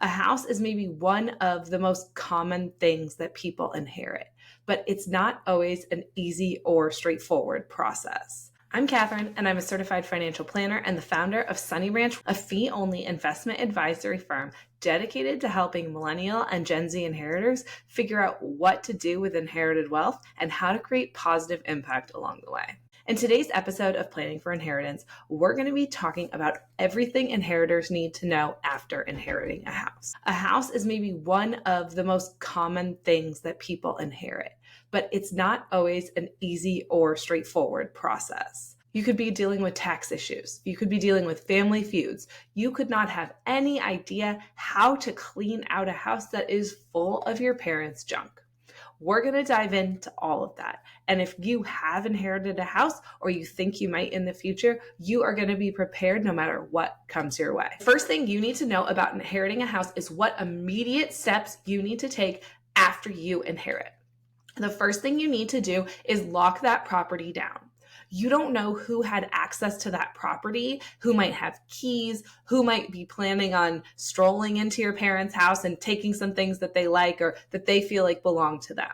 A house is maybe one of the most common things that people inherit, but it's not always an easy or straightforward process. I'm Katherine, and I'm a certified financial planner and the founder of Sunnybranch, a fee-only investment advisory firm dedicated to helping millennial and Gen Z inheritors figure out what to do with inherited wealth and how to create positive impact along the way. In today's episode of Planning for Inheritance, we're going to be talking about everything inheritors need to know after inheriting a house. A house is maybe one of the most common things that people inherit, but it's not always an easy or straightforward process. You could be dealing with tax issues. You could be dealing with family feuds. You could not have any idea how to clean out a house that is full of your parents' junk. We're going to dive into all of that. And if you have inherited a house or you think you might in the future, you are going to be prepared no matter what comes your way. First thing you need to know about inheriting a house is what immediate steps you need to take after you inherit. The first thing you need to do is lock that property down. You don't know who had access to that property, who might have keys, who might be planning on strolling into your parents' house and taking some things that they like or that they feel like belong to them.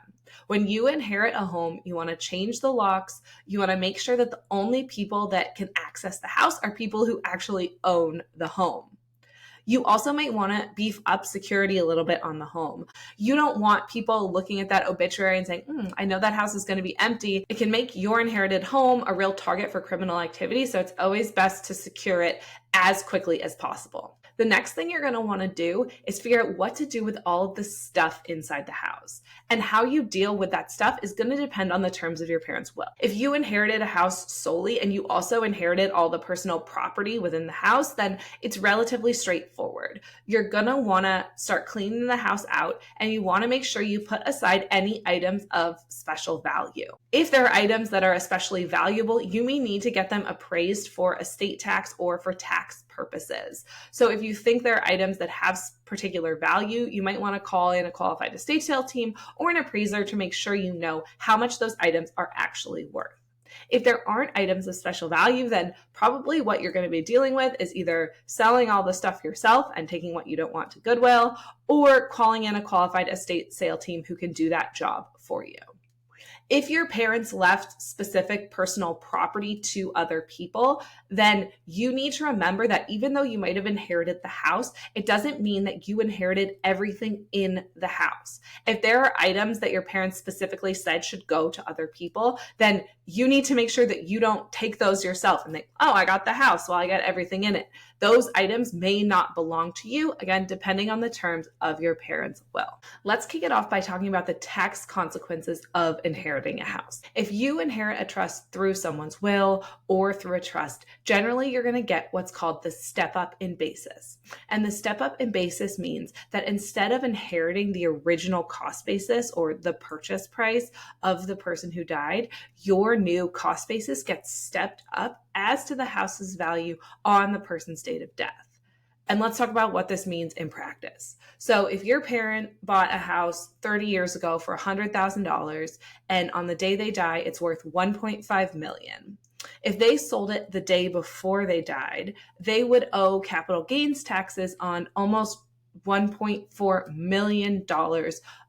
When you inherit a home, you want to change the locks. You want to make sure that the only people that can access the house are people who actually own the home. You also might want to beef up security a little bit on the home. You don't want people looking at that obituary and saying, I know that house is going to be empty. It can make your inherited home a real target for criminal activity, so it's always best to secure it as quickly as possible. The next thing you're going to want to do is figure out what to do with all of the stuff inside the house. And how you deal with that stuff is going to depend on the terms of your parents' will. If you inherited a house solely and you also inherited all the personal property within the house, then it's relatively straightforward. You're going to want to start cleaning the house out, and you want to make sure you put aside any items of special value. If there are items that are especially valuable, you may need to get them appraised for estate tax or for tax purposes. So if you think there are items that have particular value, you might want to call in a qualified estate sale team or an appraiser to make sure you know how much those items are actually worth. If there aren't items of special value, then probably what you're going to be dealing with is either selling all the stuff yourself and taking what you don't want to Goodwill, or calling in a qualified estate sale team who can do that job for you. If your parents left specific personal property to other people, then you need to remember that even though you might have inherited the house, it doesn't mean that you inherited everything in the house. If there are items that your parents specifically said should go to other people, then you need to make sure that you don't take those yourself and think, I got the house, well, I got everything in it. Those items may not belong to you, again, depending on the terms of your parents' will. Let's kick it off by talking about the tax consequences of inheriting a house. If you inherit a trust through someone's will or through a trust, generally you're going to get what's called the step up in basis. And the step up in basis means that instead of inheriting the original cost basis or the purchase price of the person who died, your new cost basis gets stepped up as to the house's value on the person's date of death. And let's talk about what this means in practice. So if your parent bought a house 30 years ago for $100,000 and on the day they die, it's worth $1.5 million. If they sold it the day before they died, they would owe capital gains taxes on almost $1.4 million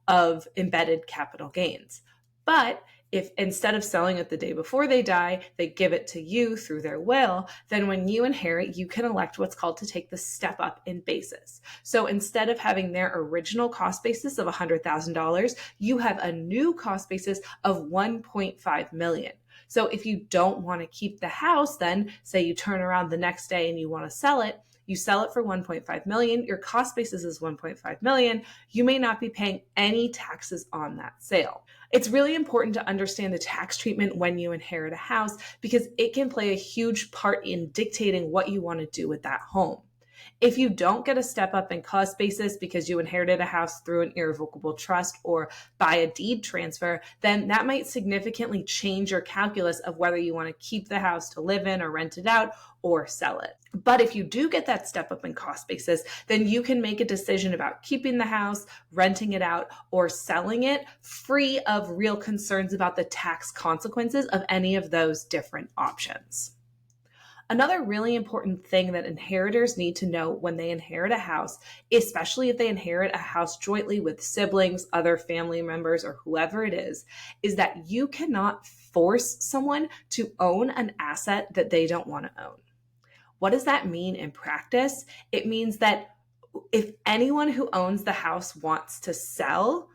of embedded capital gains. But if instead of selling it the day before they die, they give it to you through their will, then when you inherit, you can elect what's called to take the step up in basis. So instead of having their original cost basis of $100,000, you have a new cost basis of $1.5 million. So if you don't want to keep the house, then say you turn around the next day and you want to sell it, you sell it for $1.5 million, your cost basis is $1.5 million, you may not be paying any taxes on that sale. It's really important to understand the tax treatment when you inherit a house because it can play a huge part in dictating what you want to do with that home. If you don't get a step up in cost basis because you inherited a house through an irrevocable trust or by a deed transfer, then that might significantly change your calculus of whether you want to keep the house to live in or rent it out or sell it. But if you do get that step up in cost basis, then you can make a decision about keeping the house, renting it out, or selling it free of real concerns about the tax consequences of any of those different options. Another really important thing that inheritors need to know when they inherit a house, especially if they inherit a house jointly with siblings, other family members, or whoever it is that you cannot force someone to own an asset that they don't want to own. What does that mean in practice? It means that if anyone who owns the house wants to sell,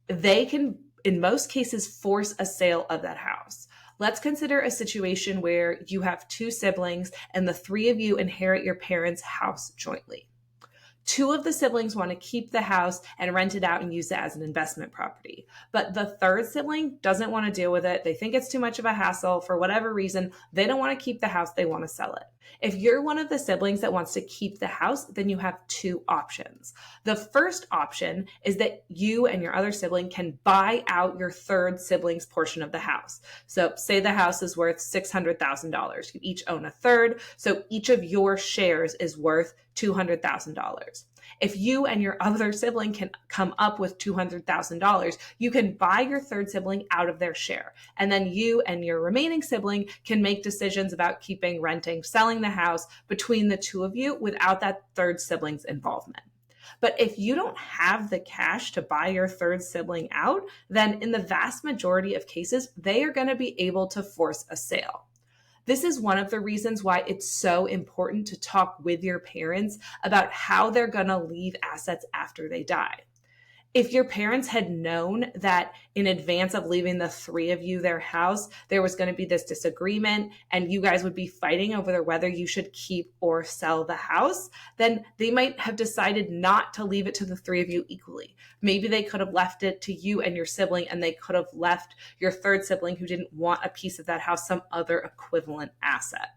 they can, in most cases, force a sale of that house. Let's consider a situation where you have two siblings and the three of you inherit your parents' house jointly. Two of the siblings want to keep the house and rent it out and use it as an investment property. But the third sibling doesn't want to deal with it. They think it's too much of a hassle for whatever reason. They don't want to keep the house. They want to sell it. If you're one of the siblings that wants to keep the house, then you have two options. The first option is that you and your other sibling can buy out your third sibling's portion of the house. So say the house is worth $600,000. You each own a third. So each of your shares is worth $200,000. If you and your other sibling can come up with $200,000, you can buy your third sibling out of their share. And then you and your remaining sibling can make decisions about keeping, renting, selling the house between the two of you without that third sibling's involvement. But if you don't have the cash to buy your third sibling out, then in the vast majority of cases, they are going to be able to force a sale. This is one of the reasons why it's so important to talk with your parents about how they're going to leave assets after they die. If your parents had known that in advance of leaving the three of you their house, there was going to be this disagreement and you guys would be fighting over whether you should keep or sell the house, then they might have decided not to leave it to the three of you equally. Maybe they could have left it to you and your sibling, and they could have left your third sibling who didn't want a piece of that house some other equivalent asset.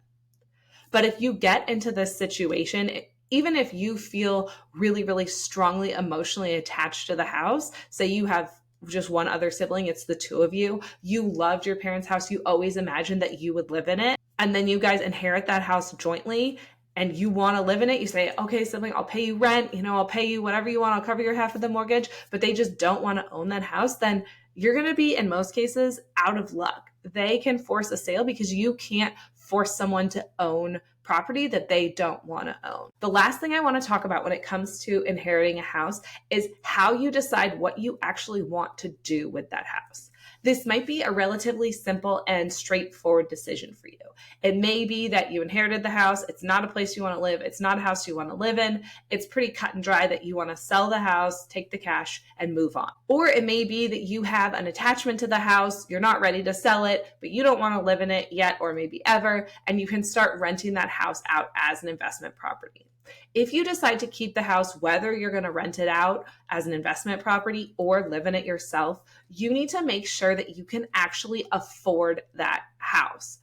But if you get into this situation, even if you feel really, really strongly emotionally attached to the house, say you have just one other sibling, it's the two of you, you loved your parents' house, you always imagined that you would live in it, and then you guys inherit that house jointly, and you want to live in it, you say, okay, sibling, I'll pay you rent, I'll pay you whatever you want, I'll cover your half of the mortgage, but they just don't want to own that house, then you're going to be, in most cases, out of luck. They can force a sale because you can't force someone to own property that they don't want to own. The last thing I want to talk about when it comes to inheriting a house is how you decide what you actually want to do with that house. This might be a relatively simple and straightforward decision for you. It may be that you inherited the house. It's not a place you want to live. It's not a house you want to live in. It's pretty cut and dry that you want to sell the house, take the cash, and move on. Or it may be that you have an attachment to the house. You're not ready to sell it, but you don't want to live in it yet or maybe ever, and you can start renting that house out as an investment property. If you decide to keep the house, whether you're going to rent it out as an investment property or live in it yourself, you need to make sure that you can actually afford that house.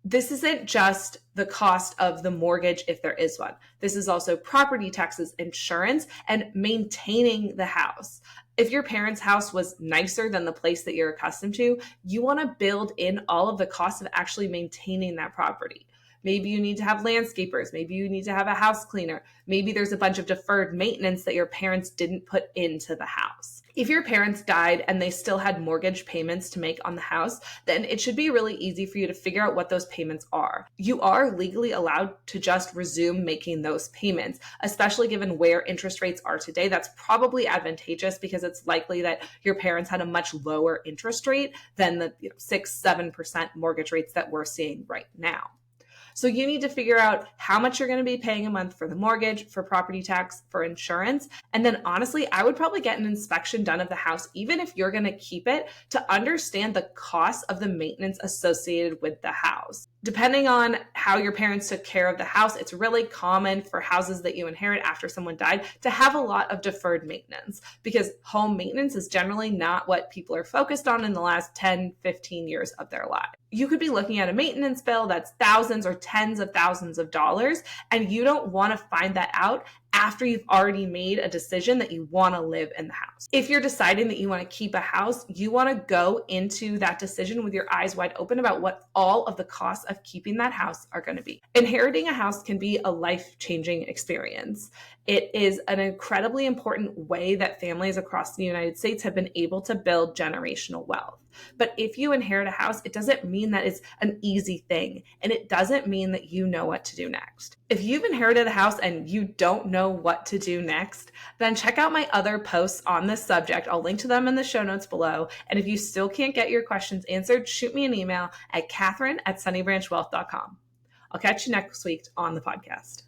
This isn't just the cost of the mortgage if there is one. This is also property taxes, insurance, and maintaining the house. If your parents' house was nicer than the place that you're accustomed to, you want to build in all of the costs of actually maintaining that property. Maybe you need to have landscapers. Maybe you need to have a house cleaner. Maybe there's a bunch of deferred maintenance that your parents didn't put into the house. If your parents died and they still had mortgage payments to make on the house, then it should be really easy for you to figure out what those payments are. You are legally allowed to just resume making those payments, especially given where interest rates are today. That's probably advantageous because it's likely that your parents had a much lower interest rate than the 6-7% mortgage rates that we're seeing right now. So you need to figure out how much you're going to be paying a month for the mortgage, for property tax, for insurance. And then honestly, I would probably get an inspection done of the house, even if you're going to keep it, to understand the cost of the maintenance associated with the house. Depending on how your parents took care of the house, it's really common for houses that you inherit after someone died to have a lot of deferred maintenance because home maintenance is generally not what people are focused on in the last 10, 15 years of their life. You could be looking at a maintenance bill that's thousands or tens of thousands of dollars, and you don't want to find that out after you've already made a decision that you want to live in the house. If you're deciding that you want to keep a house, you want to go into that decision with your eyes wide open about what all of the costs of keeping that house are going to be. Inheriting a house can be a life-changing experience. It is an incredibly important way that families across the United States have been able to build generational wealth. But if you inherit a house, it doesn't mean that it's an easy thing, and it doesn't mean that you know what to do next. If you've inherited a house and you don't know what to do next, then check out my other posts on this subject. I'll link to them in the show notes below. And if you still can't get your questions answered, shoot me an email at Katherine@sunnybranchwealth.com. I'll catch you next week on the podcast.